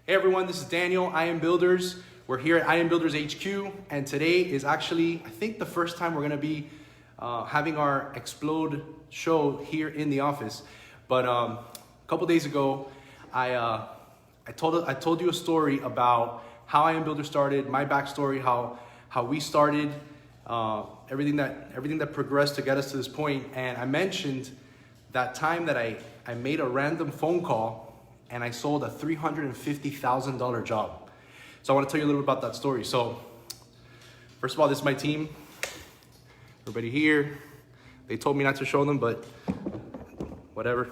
Hey everyone, this is Daniel, I Am Builders. We're here at I Am Builders HQ, and today is actually, I think, the first time we're gonna be having our Xplode show here in the office. But a couple days ago, I told you a story about how I Am Builders started, my backstory, how we started, everything that progressed to get us to this point. And I mentioned that time that I made a random phone call and I sold a $350,000 job. So I want to tell you a little bit about that story. So first of all, this is my team. Everybody here. They told me not to show them, but whatever.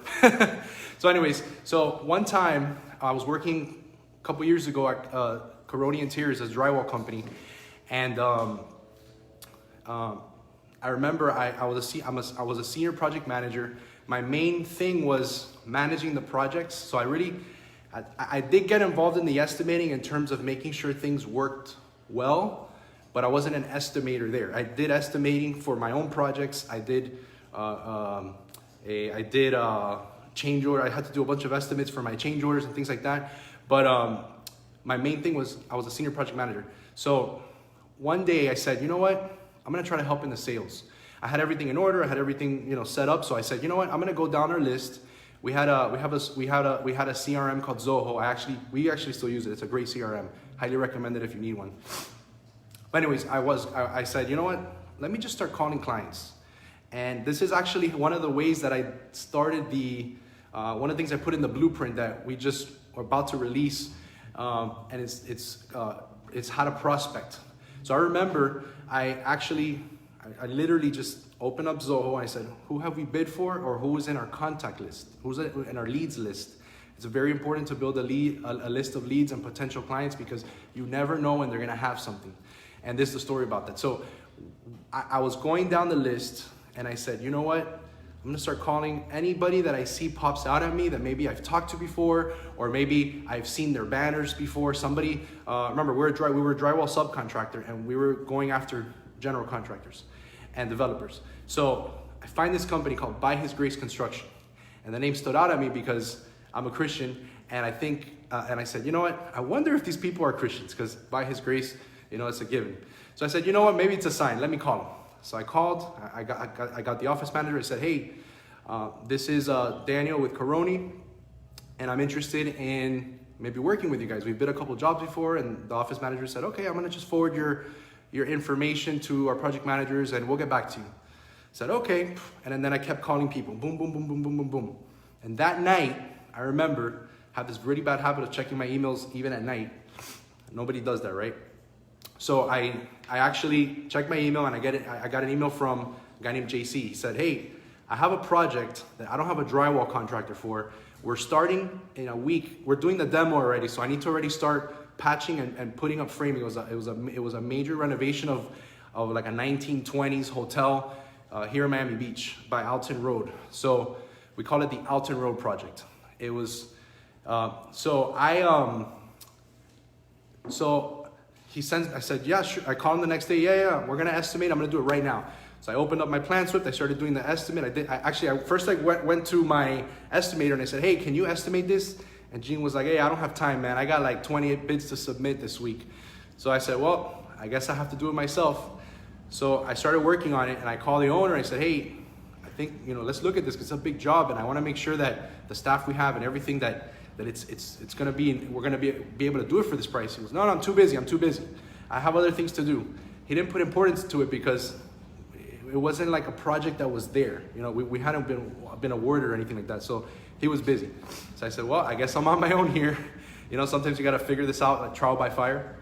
So anyways, so one time I was working a couple years ago at Coroni Interiors, as a drywall company. And I remember I was a senior project manager. My main thing was managing the projects. So I did get involved in the estimating in terms of making sure things worked well, but I wasn't an estimator there. I did estimating for my own projects. I did change order. I had to do a bunch of estimates for my change orders and things like that. But my main thing was I was a senior project manager. So one day I said, you know what? I'm gonna try to help in the sales. I had everything in order. I had everything, set up. So I said, you know what? I'm gonna go down our list. We had a CRM called Zoho. We actually still use it. It's a great CRM. Highly recommend it if you need one. But anyways, I said, you know what? Let me just start calling clients. And this is actually one of the ways that I started one of the things I put in the blueprint that we just are about to release. And it's how to prospect. So I remember I literally just opened up Zoho and I said, who have we bid for, or who is in our contact list? Who's in our leads list? It's very important to build a list of leads and potential clients, because you never know when they're gonna have something. And this is the story about that. So I was going down the list and I said, you know what? I'm gonna start calling anybody that I see pops out at me that maybe I've talked to before, or maybe I've seen their banners before. Somebody, remember we were a drywall subcontractor, and we were going after general contractors and developers. So I find this company called By His Grace Construction, and the name stood out at me because I'm a Christian, and I think, and I said, you know what? I wonder if these people are Christians, because by His grace, it's a given. So I said, you know what? Maybe it's a sign. Let me call them. So I called. I got the office manager. I said, hey, this is Daniel with Coroni, and I'm interested in maybe working with you guys. We've bid a couple jobs before, and the office manager said, okay, I'm gonna just forward your information to our project managers and we'll get back to you. I said, okay. And then I kept calling people, boom, boom, boom, boom, boom, boom, boom. And that night, I remember, I have this really bad habit of checking my emails even at night. Nobody does that, right? So I actually checked my email, and I got an email from a guy named JC. He said, hey, I have a project that I don't have a drywall contractor for. We're starting in a week. We're doing the demo already, so I need to already start patching and putting up framing. It was a major renovation of like a 1920s hotel here in Miami Beach by Alton Road. So we call it the Alton Road project. It was so he sends. I said, yeah, sure. I called him the next day. Yeah, we're gonna estimate. I'm gonna do it right now. So I opened up my PlanSwift. I started doing the estimate. First I went to my estimator and I said, hey, can you estimate this? And Gene was like, hey, I don't have time, man. I got like 28 bids to submit this week. So I said, well, I guess I have to do it myself. So I started working on it, and I called the owner. I said, hey, I think, let's look at this, because it's a big job, and I want to make sure that the staff we have and everything that it's going to be, we're going to be able to do it for this price. He goes, no, I'm too busy. I have other things to do. He didn't put importance to it because it wasn't like a project that was there. We hadn't been awarded or anything like that. So he was busy. So I said, well, I guess I'm on my own here. Sometimes you got to figure this out, like trial by fire.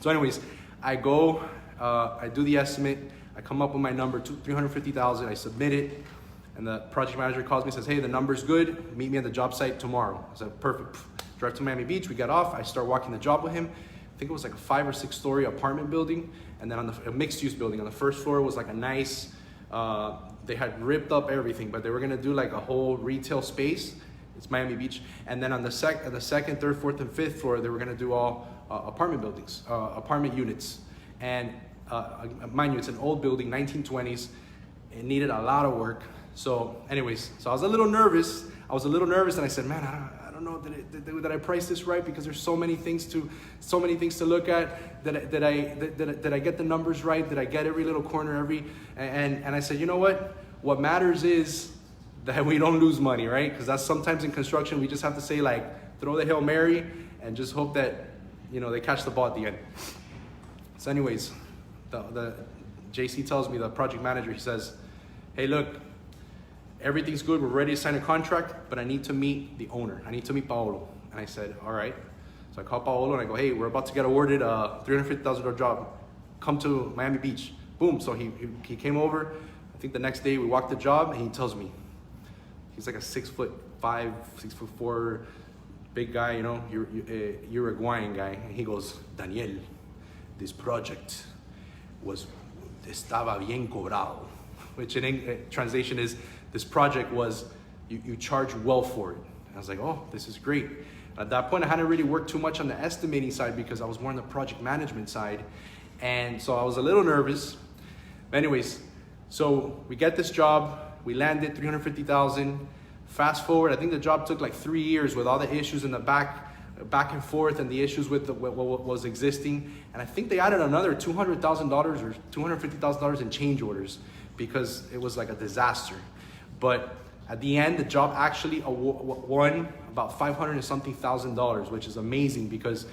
So anyways, I go, I do the estimate. I come up with my number, $350,000. I submit it. And the project manager calls me and says, hey, the number's good. Meet me at the job site tomorrow. I said, perfect. Drive to Miami Beach. We got off. I start walking the job with him. I think it was like a 5 or 6 story apartment building. And then on a mixed use building. On the first floor was like a nice, they had ripped up everything, but they were gonna do like a whole retail space. It's Miami Beach. And then on the second, third, fourth, and fifth floor, they were gonna do all apartment buildings, apartment units. And mind you, it's an old building, 1920s. It needed a lot of work. So anyways, I was a little nervous. And I said, man, I don't don't know, did I price this right? Because there's so many things to look at. Did I get the numbers right? Did I get every little corner, and I said, you know what? What matters is that we don't lose money, right? Because that's sometimes in construction, we just have to say like, throw the Hail Mary and just hope that, they catch the ball at the end. So anyways, the JC tells me, the project manager, he says, hey, look, everything's good. We're ready to sign a contract, but I need to meet the owner. I need to meet Paolo. And I said, all right. So I call Paolo and I go, hey, we're about to get awarded a $350,000 job. Come to Miami Beach. Boom. So he came over. I think the next day we walked the job and he tells me, he's like a 6'5", 6'4", big guy, Uruguayan guy. And he goes, Daniel, this project estaba bien cobrado, which in translation is, this project was, you charge well for it. And I was like, oh, this is great. At that point, I hadn't really worked too much on the estimating side because I was more on the project management side. And so I was a little nervous. Anyways, so we get this job, we landed $350,000. Fast forward, I think the job took like 3 years with all the issues in the back and forth and the issues with what was existing. And I think they added another $200,000 or $250,000 in change orders because it was like a disaster. But at the end, the job actually won about $500 and something thousand, which is amazing because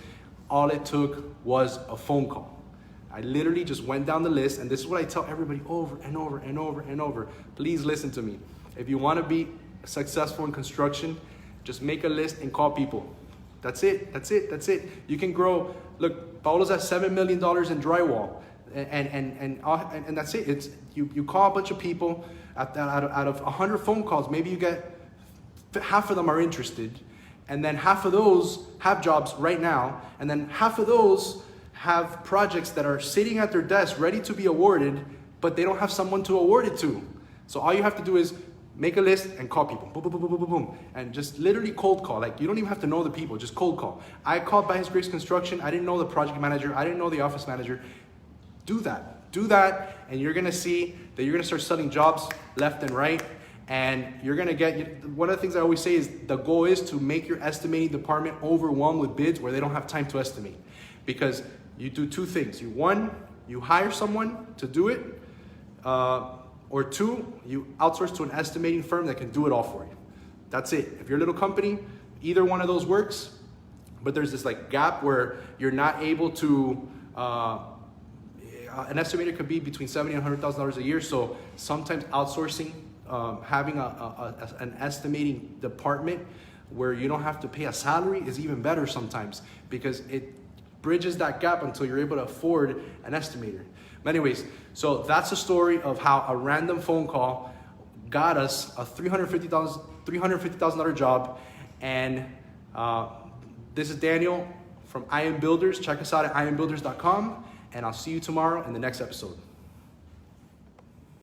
all it took was a phone call. I literally just went down the list, and this is what I tell everybody over and over and over and over. Please listen to me. If you want to be successful in construction, just make a list and call people. That's it. You can grow. Look, Paolo's at $7 million in drywall, and that's it. It's you call a bunch of people. Out of 100 phone calls, maybe you get half of them are interested, and then half of those have jobs right now, and then half of those have projects that are sitting at their desk ready to be awarded, but they don't have someone to award it to. So all you have to do is make a list and call people, boom, boom, boom, boom, boom, boom, and just literally cold call. Like, you don't even have to know the people, just cold call. I called By His Grace Construction. I didn't know the project manager. I didn't know the office manager. Do that, and you're gonna see that you're gonna start selling jobs left and right, and you're gonna get, one of the things I always say is the goal is to make your estimating department overwhelmed with bids where they don't have time to estimate. Because you do two things. You hire someone to do it, or two, you outsource to an estimating firm that can do it all for you. That's it. If you're a little company, either one of those works, but there's this like gap where you're not able to, an estimator could be between $70,000 and $100,000 a year. So sometimes outsourcing, having an estimating department where you don't have to pay a salary is even better sometimes, because it bridges that gap until you're able to afford an estimator. But anyways, so that's the story of how a random phone call got us a $350,000 job. And this is Daniel from I Am Builders. Check us out at iambuilders.com, and I'll see you tomorrow in the next episode.